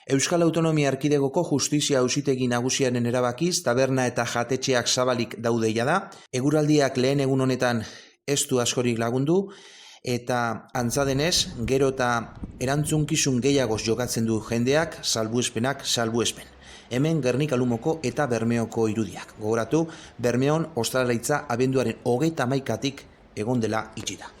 Euskal Autonomia Erkidegoko Justizia Auzitegi Nagusiaren erabakiz, taberna eta jatetxeak zabalik daudeia da. Eguraldiak lehen egun honetan ez du askorik lagundu, eta antza denez, gero eta erantzunkizun gehiagoz jokatzen du jendeak, salbuespenak salbuespen. Hemen Gernika Lumoko eta Bermeoko irudiak. Gogoratu, Bermeon ostalaraitza abenduaren 31tik egon dela itxita.